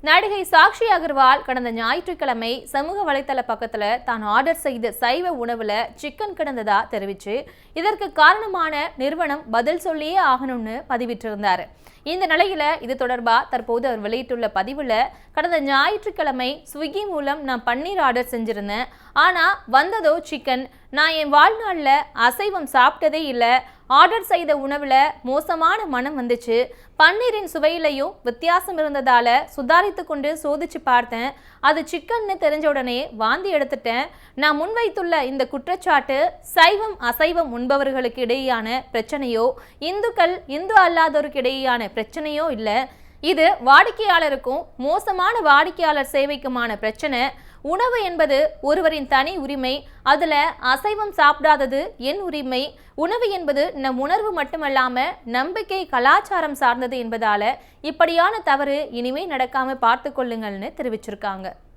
நடிகை சாக்ஷி அகர்வால் கடந்த ஞாயிற்றுக்கிழமை சமூக வலைதள பக்கத்துல தான் ஆர்டர் செய்த சைவ உணவுல சிக்கன் கிடந்ததா தெரிவிச்சு இதற்கு காரணமான நிறுவனம் பதில் சொல்லியே ஆகணும்னு பதிவிட்டிருந்தாரு. இந்த நிலையில இது தொடர்பா தற்போது அவர் வெளியிட்டுள்ள பதிவுல, கடந்த ஞாயிற்றுக்கிழமை ஸ்விக்கி மூலம் நான் பன்னீர் ஆர்டர் செஞ்சிருந்தேன். ஆனா வந்ததோ சிக்கன். நான் என் வாழ்நாள்ல அசைவம் சாப்பிட்டதே இல்லை. ஆர்டர் செய்த உணவுல மோசமான மனம் வந்துச்சு. பன்னீரின் சுவையிலையும் வித்தியாசம் இருந்ததால சுதாரித்து கொண்டு சோதிச்சு பார்த்தேன். அது சிக்கன்னு தெரிஞ்ச உடனே வாந்தி எடுத்துட்டேன். நான் முன்வைத்துள்ள இந்த குற்றச்சாட்டு சைவம் அசைவம் உண்பவர்களுக்கு இடையேயான பிரச்சனையோ, இந்து அல்லாதோருக்கு இடையேயான பிரச்சனையோ இல்லை. இது வாடிக்கையாளருக்கும் மோசமான வாடிக்கையாளர் சேவைக்குமான பிரச்சனை. உணவு என்பது ஒருவரின் தனி உரிமை. அதுல அசைவம் சாப்பிடாதது என் உரிமை. உணவு என்பது நம் உணர்வு மட்டுமல்லாம நம்பிக்கை, கலாச்சாரம் சார்ந்தது என்பதால இப்படியான தவறு இனிமே நடக்காம பார்த்து கொள்ளுங்கள்னு தெரிவிச்சிருக்காங்க.